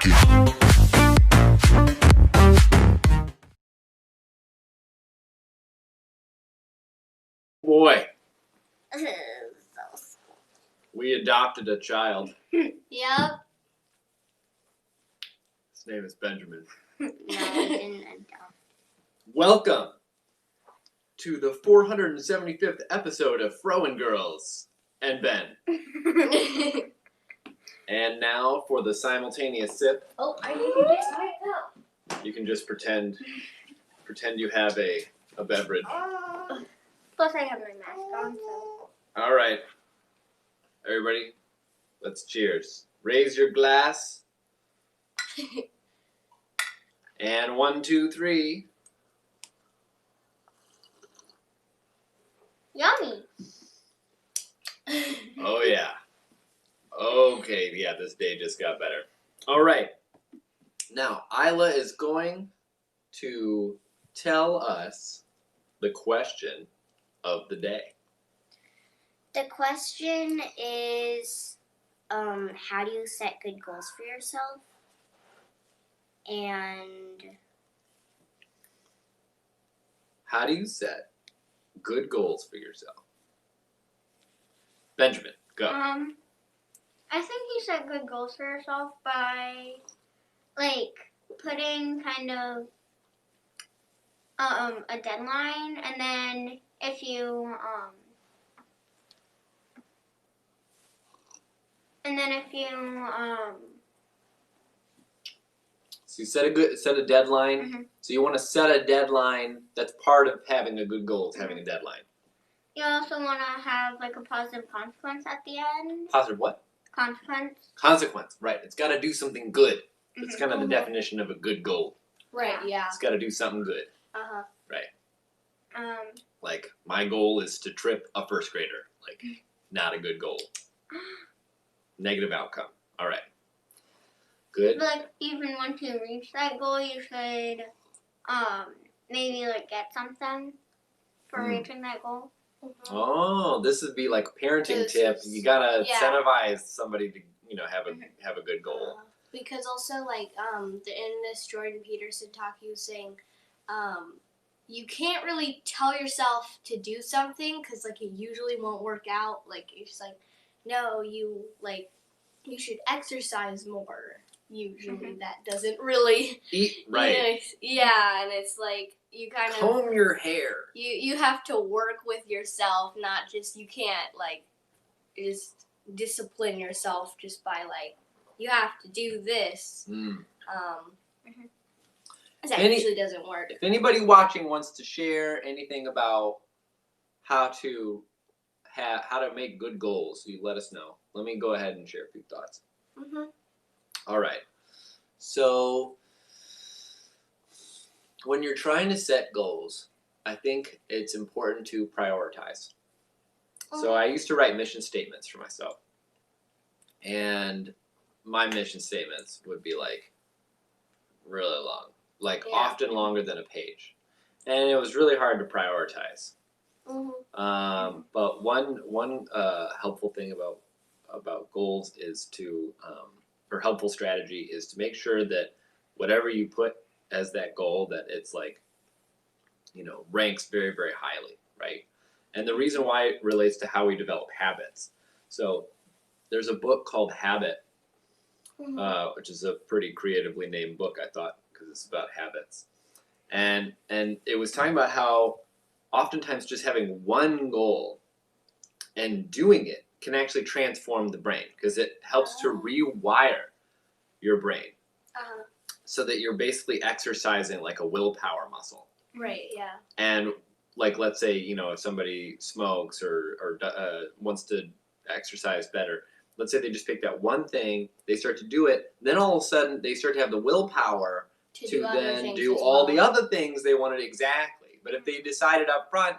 Rocky. Boy, we adopted a child. Yep. His name is Benjamin. No, I didn't adopt. Welcome to the 475th episode of FroN'Girls and Ben. And now for the simultaneous sip. Oh, I need to get my cup. You can just pretend you have a beverage. Plus, I have my mask on, so. All right, everybody, let's cheers. Raise your glass. And 1, 2, 3. Yummy. Oh yeah. Okay, yeah, this day just got better. All right. Now, Isla is going to tell us the question of the day. The question is, how do you set good goals for yourself? And How do you set good goals for yourself? Benjamin, go. I think you set good goals for yourself by, putting kind of a deadline, and then if you So you set a deadline. Mhm. So you want to set a deadline. That's part of having a good goal, is having a deadline. you also want to have a positive consequence at the end. Positive what? Consequence, right. It's got to do something good. That's kind of the definition of a good goal. right, yeah. It's got to do something good. Uh-huh. Like, my goal is to trip a first grader. Like, not a good goal. Negative outcome. All right. Good. But even once you reach that goal, you should maybe get something for reaching that goal. Oh, this would be like a parenting tip. You gotta incentivize somebody to, have a good goal. Because also, in this Jordan Peterson talk, he was saying, you can't really tell yourself to do something because, it usually won't work out. It's just no, you should exercise more. Usually that doesn't really... Eat right. Yeah, and it's you kind of... Comb your hair. You have to work with yourself, not just... You can't, just discipline yourself just by, you have to do this. That usually doesn't work. If anybody watching wants to share anything about how to make good goals, you let us know. Let me go ahead and share a few thoughts. All right. So when you're trying to set goals, I think it's important to prioritize. So I used to write mission statements for myself. And my mission statements would be really long. Often longer than a page. And it was really hard to prioritize. But one helpful thing about goals is to, or helpful strategy is to make sure that whatever you put as that goal, that it's ranks very, very highly, right? And the reason why it relates to how we develop habits. So there's a book called Habit, which is a pretty creatively named book, I thought, because it's about habits. And it was talking about how oftentimes just having one goal and doing it can actually transform the brain, because it helps to rewire your brain so that you're basically exercising a willpower muscle. Right, yeah. And let's say, if somebody smokes or wants to exercise better, let's say they just pick that one thing, they start to do it, then all of a sudden they start to have the willpower to then do all the other things they wanted exactly. But if they decided up front,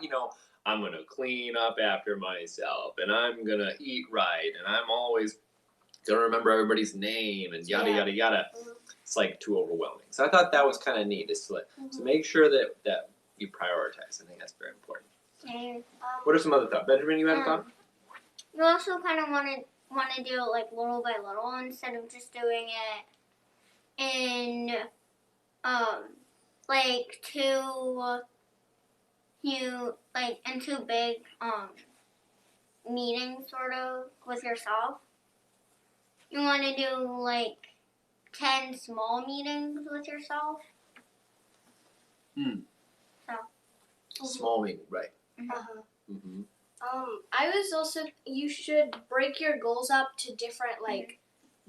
I'm going to clean up after myself, and I'm going to eat right, and I'm always going to remember everybody's name, and yada, yada, yada. It's too overwhelming. So I thought that was kind of neat, is to make sure that you prioritize. I think that's very important. And, What are some other thoughts? Benjamin, you have a thought? You also kind of want to do it little by little instead of just doing it in like two big meetings sort of with yourself. You want to do like 10 small meetings with yourself. Small meeting, right? Uh-huh. Mm-hmm. I was also, you should break your goals up to different like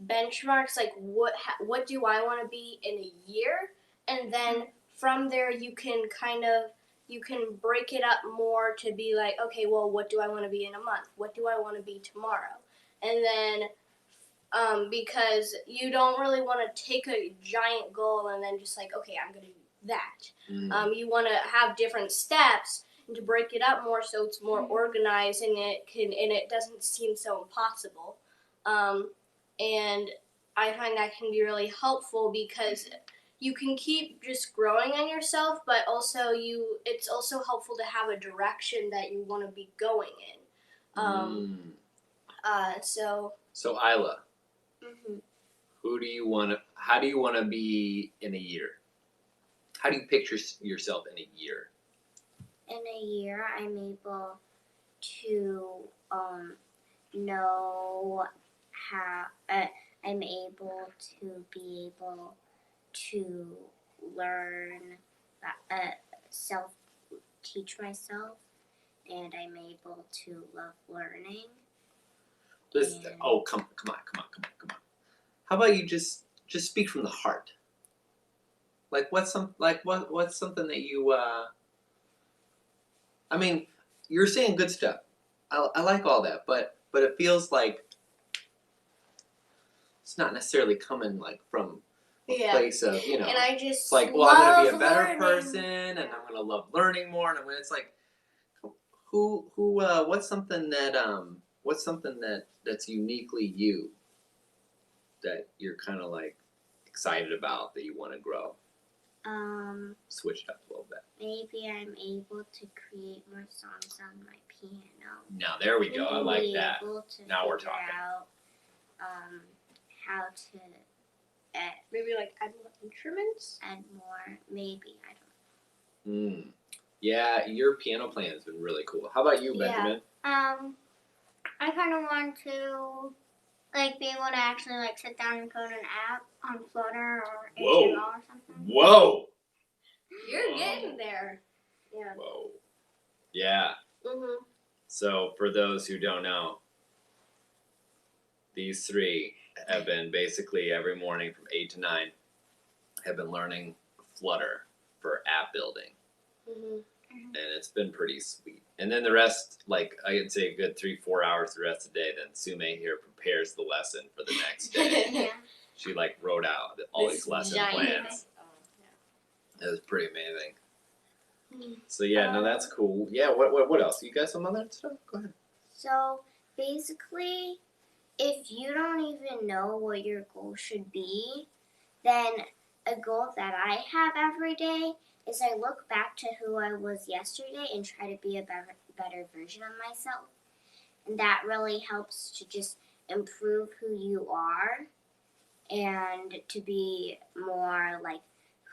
benchmarks, like what do I want to be in a year, and then from there you can break it up more to be like, okay, well, what do I want to be in a month? What do I want to be tomorrow? And then because you don't really want to take a giant goal and then just like, okay, I'm gonna do that. You want to have different steps and to break it up more so it's more organized and it doesn't seem so impossible. And I find that can be really helpful because you can keep just growing on yourself, but also it's also helpful to have a direction that you want to be going in. So Isla, Mm-hmm. how do you want to be in a year? How do you picture yourself in a year? In a year, I'm able to know how. I'm able to be able to learn, teach myself, and I'm able to love learning. Come on. How about you just speak from the heart? Like what's something that you I mean, you're saying good stuff. I like all that, but it feels like it's not necessarily coming like from a place of, you know. And I just it's like, well, I'm gonna be a love better learning. person, and I'm gonna love learning more. And it's like, what's something that's uniquely you that you're kind of like excited about that you want to grow? Switch it up a little bit. Maybe I'm able to create more songs on my piano. Now there we go. I like Be that. able to Now we're figure talking. out how to Maybe like add more instruments. add more. Maybe I don't. Yeah, your piano playing has been really cool. How about you, Yeah. Benjamin? I kind of want to like be able to actually like sit down and code an app on Flutter or HTML or something. Whoa! You're getting there. Yeah. Whoa. Yeah. Mhm. So for those who don't know, these three have been basically every morning from 8 to 9 have been learning Flutter for app building. Mhm. And it's been pretty sweet. And then the rest, like I'd say a good 3-4 hours the rest of the day, then Sume here prepares the lesson for the next day. Yeah. She like wrote out all This these lesson giant plans. It was pretty amazing. Mhm. So yeah, no, that's cool. Yeah, what else? You got some other stuff? Go ahead. So basically, if you don't even know what your goal should be, then a goal that I have every day is I look back to who I was yesterday and try to be a better version of myself. And that really helps to just improve who you are and to be more like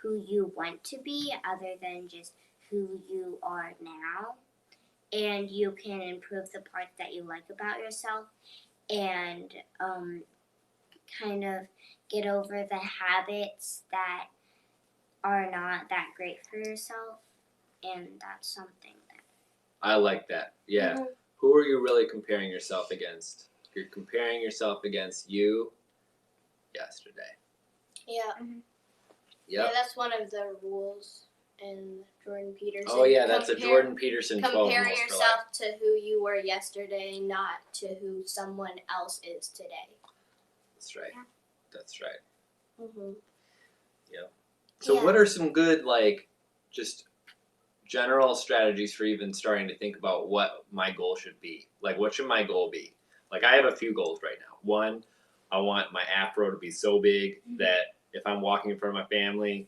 who you want to be other than just who you are now. And you can improve the parts that you like about yourself and kind of get over the habits that are not that great for yourself, and that's something that I like that. Yeah. Mhm. Who are you really comparing yourself against? You're comparing yourself against you yesterday. Yeah. Mhm. Yeah, Yep. that's one of the rules in Jordan Peterson. Oh yeah, that's a Jordan Peterson 12 Compare rules for life. yourself to who you were yesterday, not to who someone else is today. That's right. Yeah. That's right. Mhm. So Yeah. what are some good like just general strategies for even starting to think about what my goal should be? Like what should my goal be? Like I have a few goals right now. One, I want my afro to be so big that if I'm walking in front of my family,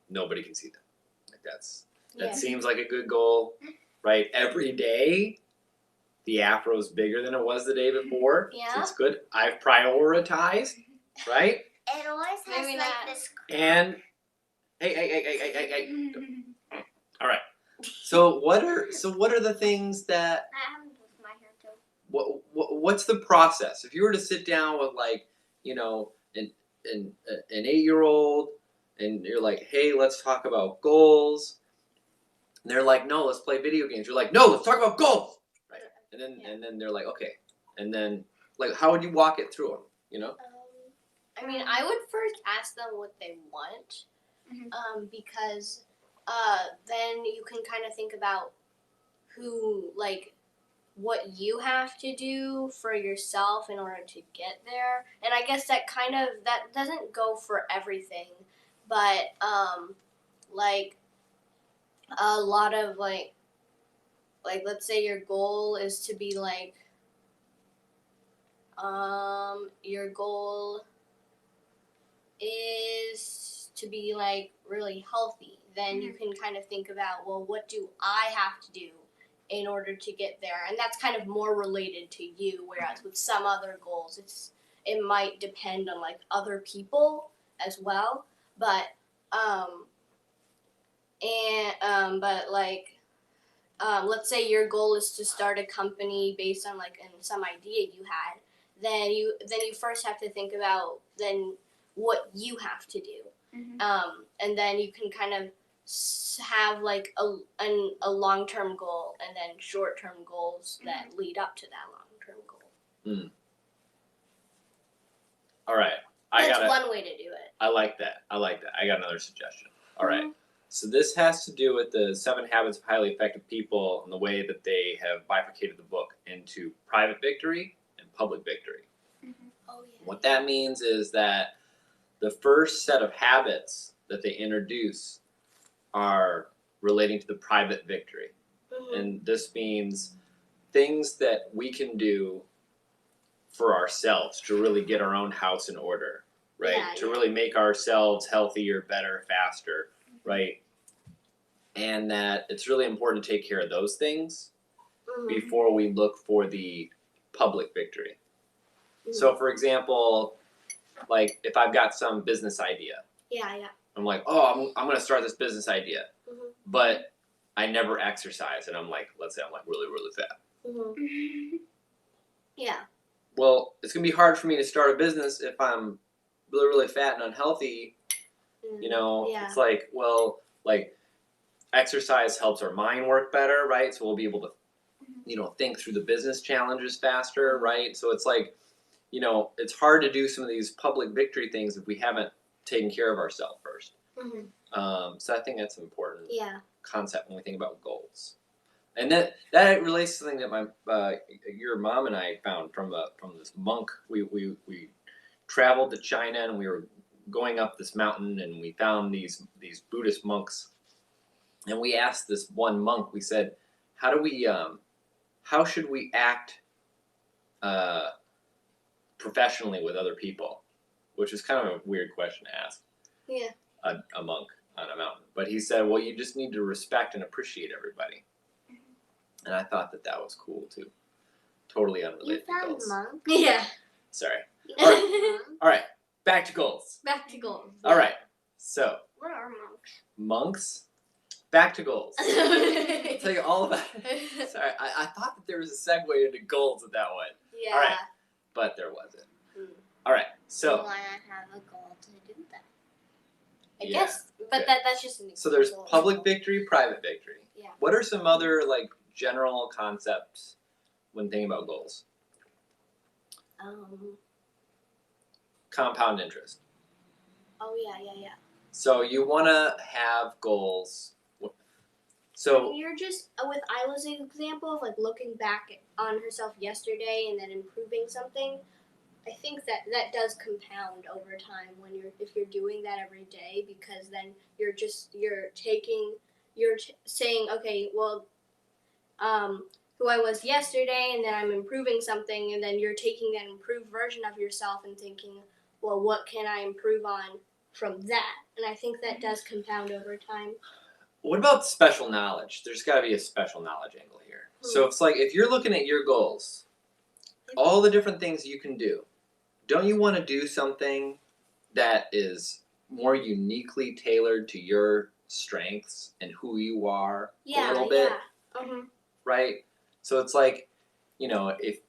nobody can see them. Like that seems like a good goal, right? Every day the afro is bigger than it was the day before. Yeah. So it's good. I've prioritized, right? It always has Maybe like not. this. And hey. All right. So what are the things that That happens with my hair too. what's the process? If you were to sit down with like, an 8-year-old and you're like, "Hey, let's talk about goals." And they're like, "No, let's play video games." You're like, "No, let's talk about goals." Right. And then they're like, "Okay." And then like how would you walk it through them, you know? I mean, I would first ask them what they want, because then you can kind of think about what you have to do for yourself in order to get there. And I guess that doesn't go for everything, but like a lot of like let's say your goal is to be your goal is to be like really healthy, then you can kind of think about, well, what do I have to do in order to get there? And that's kind of more related to you, whereas with some other goals it might depend on like other people as well. But let's say your goal is to start a company based on like some idea you had, then you first have to think about then what you have to do, and then you can kind of have like a long-term goal and then short-term goals that lead up to that long-term goal. All right. That's one way to do it. I like that. I got another suggestion. All right. So this has to do with the 7 Habits of Highly Effective People and the way that they have bifurcated the book into private victory and public victory. Oh yeah. What that means is that the first set of habits that they introduce are relating to the private victory. And this means things that we can do for ourselves to really get our own house in order, right? Yeah, to really make ourselves healthier, better, faster, right? And that it's really important to take care of those things before we look for the public victory. So, for example, like if I've got some business idea, I'm like, oh, I'm going to start this business idea, but I never exercise, and let's say I'm like really, really fat. Yeah. Well, it's going to be hard for me to start a business if I'm really, really fat and unhealthy. It's like, well, like exercise helps our mind work better, right? So we'll be able to, think through the business challenges faster, right? So it's like, it's hard to do some of these public victory things if we haven't taken care of ourselves first. So I think that's an important concept when we think about goals. And that relates to something that your mom and I found from this monk. We traveled to China and we were going up this mountain and we found these Buddhist monks. And we asked this one monk. We said, how should we act professionally with other people? Which is kind of a weird question to ask. Yeah. A monk on a mountain. But he said, well, you just need to respect and appreciate everybody. And I thought that was cool too. Totally unrelated You to found goals. monk? Yeah. Sorry. You All found monk? All right. Back to goals. Back to goals. All right. So What are monks? monks. Back to goals. I'll Yeah. tell you all about it. Sorry, I thought that there was a segue into goals with that one, Yeah. All right. But there wasn't. All right. So You want to have a goal to do that. I yeah. guess, but Okay. that's just an So there's example. public victory, private victory. Yeah. What are some other like general concepts when thinking about goals? Compound interest. Oh yeah. So you want to have goals. So You're just with Isla's example of like looking back on herself yesterday and then improving something. I think that does compound over time if you're doing that every day, because then you're saying, okay, well, who I was yesterday, and then I'm improving something, and then you're taking that improved version of yourself and thinking, well, what can I improve on from that? And I think that does compound over time. what about special knowledge? There's got to be a special knowledge angle here. So it's like if you're looking at your goals, all the different things you can do, don't you want to do something that is more uniquely tailored to your strengths and who you are a little bit, right? So it's like, you know, if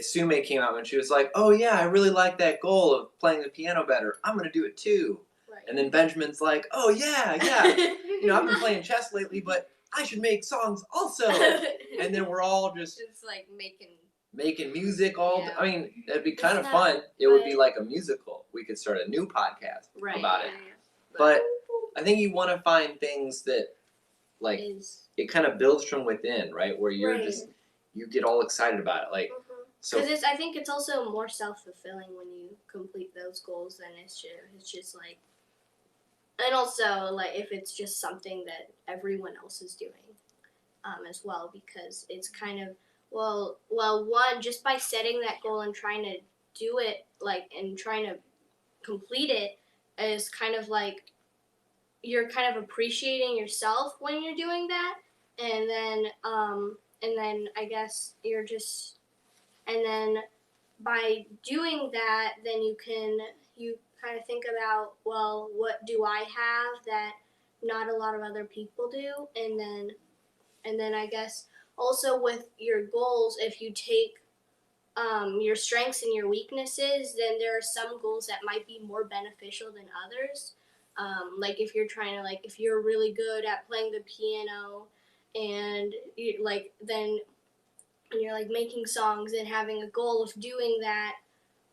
Sume came out and she was like, oh yeah, I really like that goal of playing the piano better, I'm gonna do it too. Right. And then Benjamin's like, oh yeah, you know, I've been playing chess lately, but I should make songs also. And then we're all just like making music Yeah. I mean, that'd be kind of not- fun. It would be like a musical. We could start a new podcast about it. But I think you want to find things that, like, it kind of builds from within, right? Where you're Right. just, you get all excited about it. Like, so Because I think it's also more self-fulfilling when you complete those goals than it's just like, and also like if it's just something that everyone else is doing, as well, because it's kind of well one, just by setting that goal and trying to do it like and trying to complete it is kind of like you're kind of appreciating yourself when you're doing that, and then I guess you're just, and then by doing that, then you kind of think about, well, what do I have that not a lot of other people do, and then I guess also with your goals, if you take your strengths and your weaknesses, then there are some goals that might be more beneficial than others. Like if you're trying to, like, if you're really good at playing the piano, and you like then and you're like making songs, and having a goal of doing that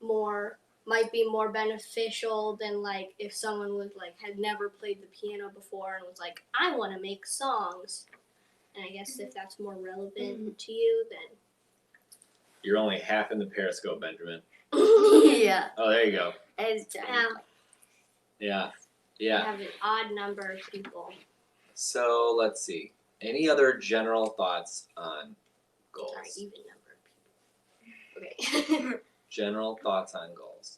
more might be more beneficial than like if someone was like had never played the piano before and was like, I want to make songs. And I guess if that's more relevant to you, then you're only half in the Periscope, Benjamin. Yeah. Oh, there you go. Yeah. have an odd number of people. So let's see. Any other general thoughts on goals? Sorry, even number of people. Okay. General thoughts on goals.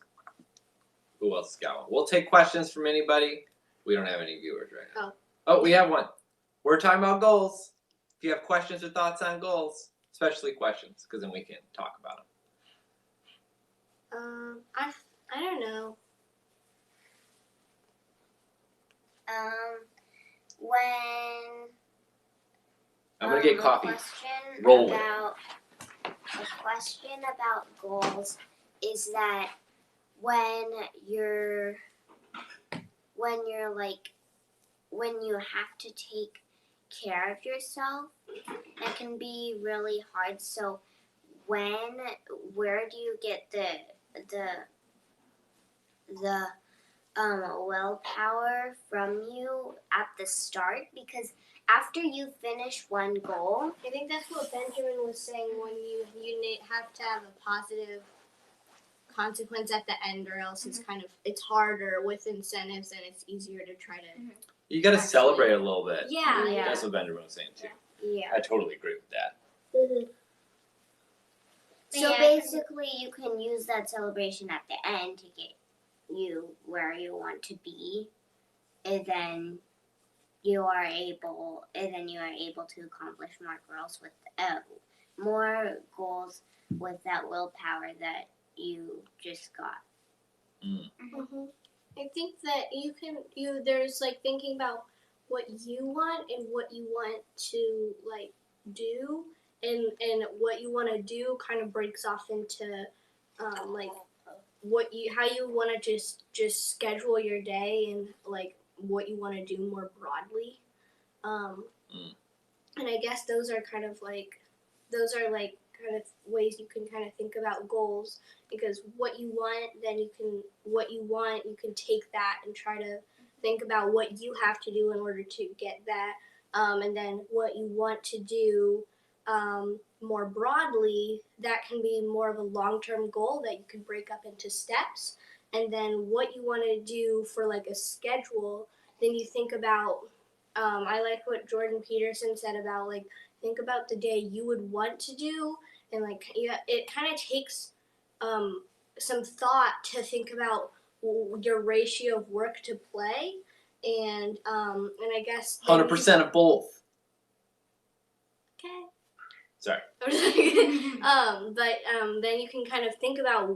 Who else has got one? We'll take questions from anybody. We don't have any viewers right now. Oh, we have one. We're talking about goals. If you have questions or thoughts on goals, especially questions, because then we can talk about them. I don't know. When I'm gonna get coffee. A Roll with it. question about goals is that when you have to take care of yourself, that can be really hard. So where do you get the willpower from you at the start? Because after you finish one goal, I think that's what Benjamin was saying, when you have to have a positive consequence at the end, or else it's kind of, it's harder with incentives, and it's easier to try to. You got to Actually. celebrate a little bit. Yeah. That's what Benjamin was saying too. yeah. I totally agree with that. So Yeah. basically, you can use that celebration at the end to get you where you want to be, and then you are able to accomplish more goals with that willpower that you just got. I think that there's like thinking about what you want and what you want to like do, and what you want to do kind of breaks off into like how you want to just schedule your day, and like what you want to do more broadly. And I guess those are kind of ways you can kind of think about goals, because what you want, you can take that and try to think about what you have to do in order to get that, and then what you want to do more broadly, that can be more of a long-term goal that you can break up into steps. And then what you want to do for like a schedule, then you think about, I like what Jordan Peterson said about like, think about the day you would want to do, and like it kind of takes some thought to think about your ratio of work to play, and I guess 100% of both. Okay. Sorry. But then you can kind of think about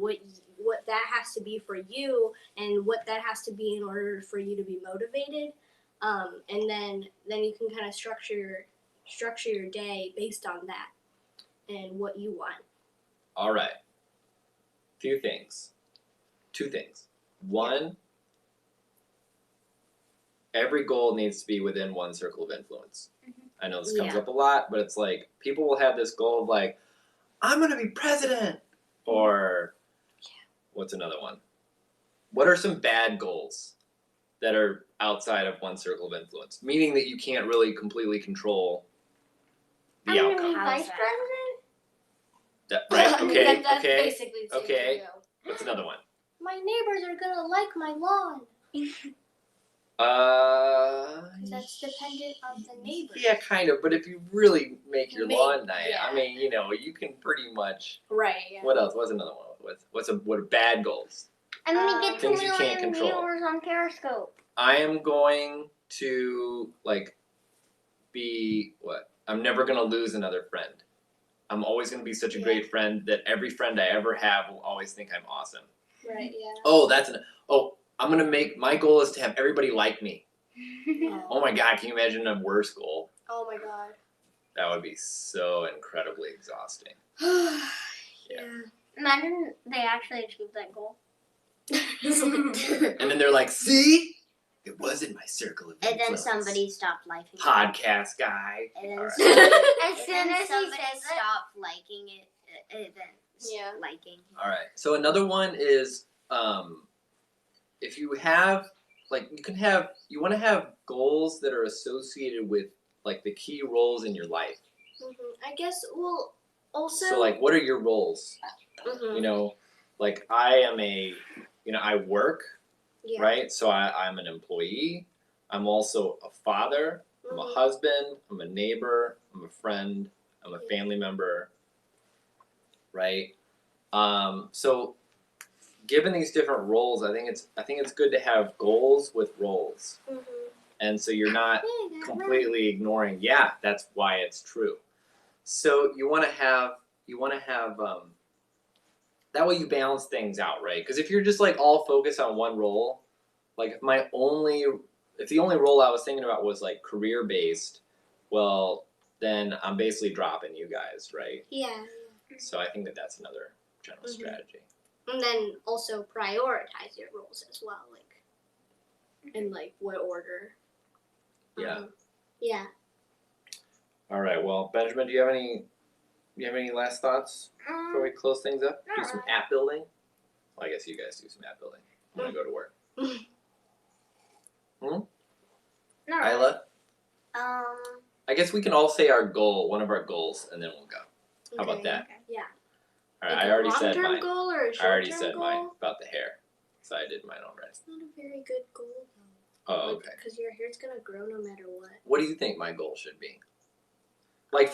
what that has to be for you and what that has to be in order for you to be motivated. And then you can kind of structure your day based on that and what you want. All right. Few things. Two things. One, every goal needs to be within one circle of influence. I know this comes Yeah. up a lot, but it's like people will have this goal of like, I'm gonna be president, or what's another one? What are some bad goals that are outside of one circle of influence? Meaning that you can't really completely control the I'm gonna outcome. be vice president. That, right? Okay. That's okay. basically the same okay. too. What's another one? My neighbors are gonna like my lawn. Because that's dependent on the neighbors. Yeah, kind of. But if you really make your Make- lawn nice, yeah. I mean, you know, you can pretty much. Right. Yeah. What else? What's another one? What are bad goals? I'm gonna get 2 Things you can't million control. viewers on Periscope. I am going to be what? I'm never gonna lose another friend. I'm always gonna be such a great friend that every friend I ever have will always think I'm awesome. Right. Yeah. Oh, I'm gonna make my goal is to have everybody like me. Oh. Oh my God, can you imagine a worse goal? Oh my god. That would be so incredibly exhausting. Yeah. Imagine they actually achieved that goal. And then they're like, see? It wasn't my circle of And influence. then somebody stopped liking it. Podcast guy. And then All right. somebody, As soon and then as he somebody says it. stopped liking it. Yeah. Liking. All right. So another one is if you have you want to have goals that are associated with like the key roles in your life. I guess. Well, also. So like, what are your roles? Mhm. You know, like I work, Yeah. right? So I'm an employee. I'm also a father. I'm a husband. I'm a neighbor. I'm a friend. I'm a family member. Right. So given these different roles, I think it's good to have goals with roles, and so you're not completely ignoring. Yeah, that's why it's true. So you want to have that way you balance things out, right? Because if you're just like all focused on one role, like if the only role I was thinking about was like career based, well then I'm basically dropping you guys, right? Yeah. So I think that's another general strategy. And then also prioritize your roles as well, like in like what order. Yeah. Yeah. All right. Well, Benjamin, do you have any last thoughts before we close things up? Do some app building. Well, I guess you guys do some app building. I'm gonna go to work. No. Isla, I guess we can all say one of our goals, and then we'll go. How about that? Yeah. All right. Like I already a said long-term mine. goal or a I short-term already said goal? mine about the hair, so I did mine already. It's not a very good goal though. Oh, okay. Because your hair's gonna grow no matter what. What do you think my goal should be? Like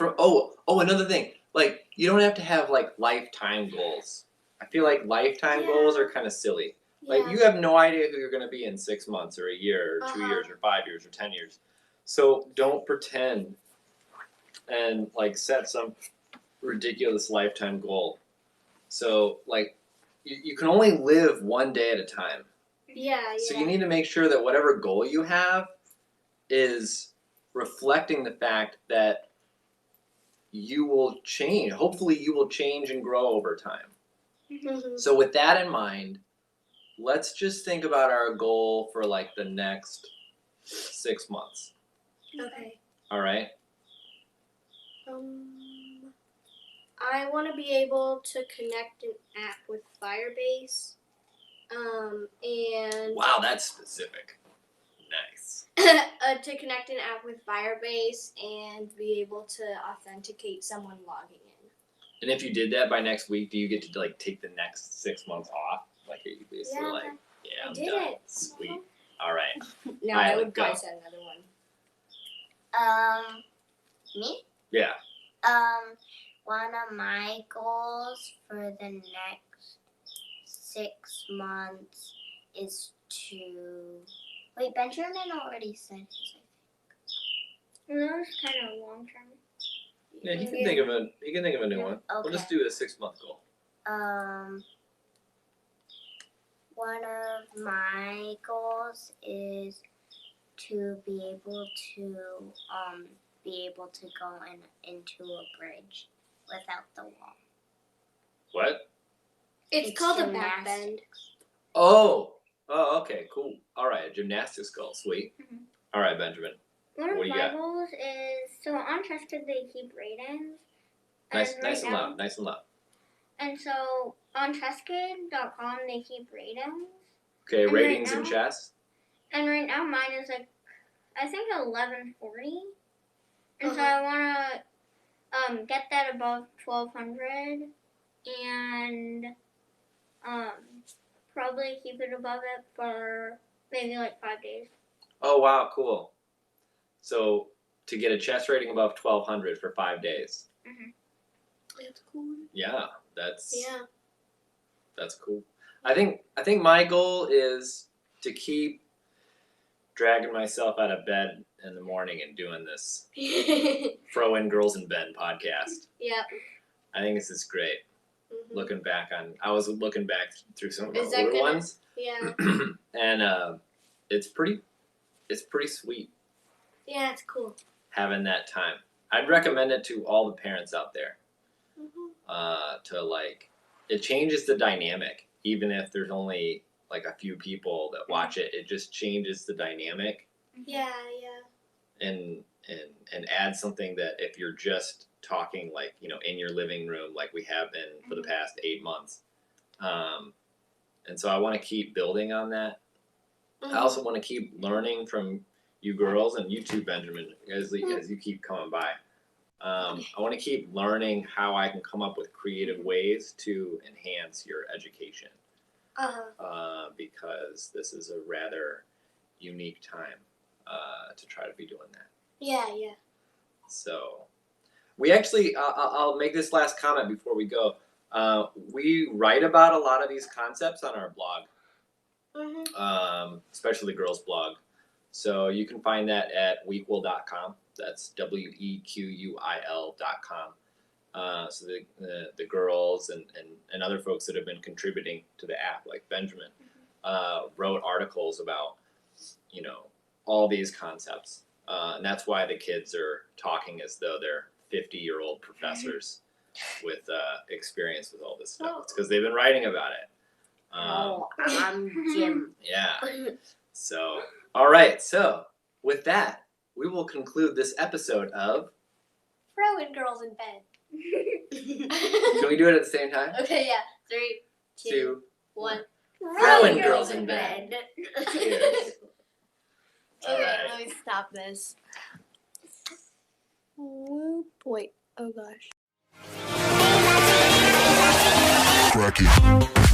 another thing. Like you don't have to have like lifetime goals. I feel like lifetime goals are kind of silly. Like you have no idea who you're going to be in 6 months or a year or 2 years or 5 years or 10 years. So don't pretend and like set some ridiculous lifetime goal. So like you can only live one day at a time. Yeah. So you need to make sure that whatever goal you have is reflecting the fact that you will change. Hopefully you will change and grow over time. So with that in mind, let's just think about our goal for like the next 6 months. Okay. All right? I want to be able to connect an app with Firebase. And Wow, that's specific. Nice. to connect an app with Firebase and be able to authenticate someone logging in. And if you did that by next week, do you get to like take the next 6 months off? Like are you basically Yeah, like, yeah, I I'm did done. it. Sweet. All right. No, I I would would go. probably set another one. Me? Yeah. One of my goals for the next 6 months is to wait. Benjamin already said his. That was kind of long term. Yeah, he can think of a new one. Okay. We'll just do a 6 month goal. one of my goals is to be able to go into a bridge without the wall. What? It's called a back gymnastics. bend. Oh, okay, cool. All right, a gymnastics goal, sweet. Mhm. All right, Benjamin. One What of do you my got? goals is so on Chester they keep ratings. Nice, and nice right and now, loud, nice and loud. And so on chesskid.com they keep ratings. Okay, And right ratings in now- chess. And right now mine is like I think 1140. And so Uh-huh. I wanna get that above 1200 and probably keep it above it for maybe like 5 days. Oh wow, cool. So to get a chess rating above 1200 for 5 days. That's cool. Yeah, that's Yeah. that's cool. I think my goal is to keep dragging myself out of bed in the morning and doing this FroN'Girls in Bed podcast. Yep. I think this is great. Mhm. Looking back on, I was looking back through some of our Is that older gonna- ones, Yeah. and it's pretty sweet Yeah, it's cool. having that time. I'd recommend it to all the parents out there. Mhm. To like, it changes the dynamic. Even if there's only like a few people that watch it, it just changes the dynamic Yeah, yeah. and adds something that if you're just talking like in your living room like we have been for the past 8 months, and so I want to keep building on that. I also want to keep learning from you girls and you too, Benjamin, as you keep coming by. I want to keep learning how I can come up with creative ways to enhance your education, because this is a rather unique time to try to be doing that. Yeah, yeah. So we actually, I'll make this last comment before we go. We write about a lot of these concepts on our blog, especially the girls' blog. So you can find that at wequil.com. That's wequil.com. So the girls and other folks that have been contributing to the app, like Benjamin, wrote articles about all these concepts, and that's why the kids are talking as though they're 50-year-old professors with experience with all this stuff. It's because they've been writing about it. Jim. Yeah. So, all right. So, with that, we will conclude this episode of FroN'Girls in Bed. Can we do it at the same time? Okay, yeah. 3, 2, 1. FroN'Girls in Bed. Cheers. All Okay, right. let me stop this. Wait. Oh gosh. Crack it.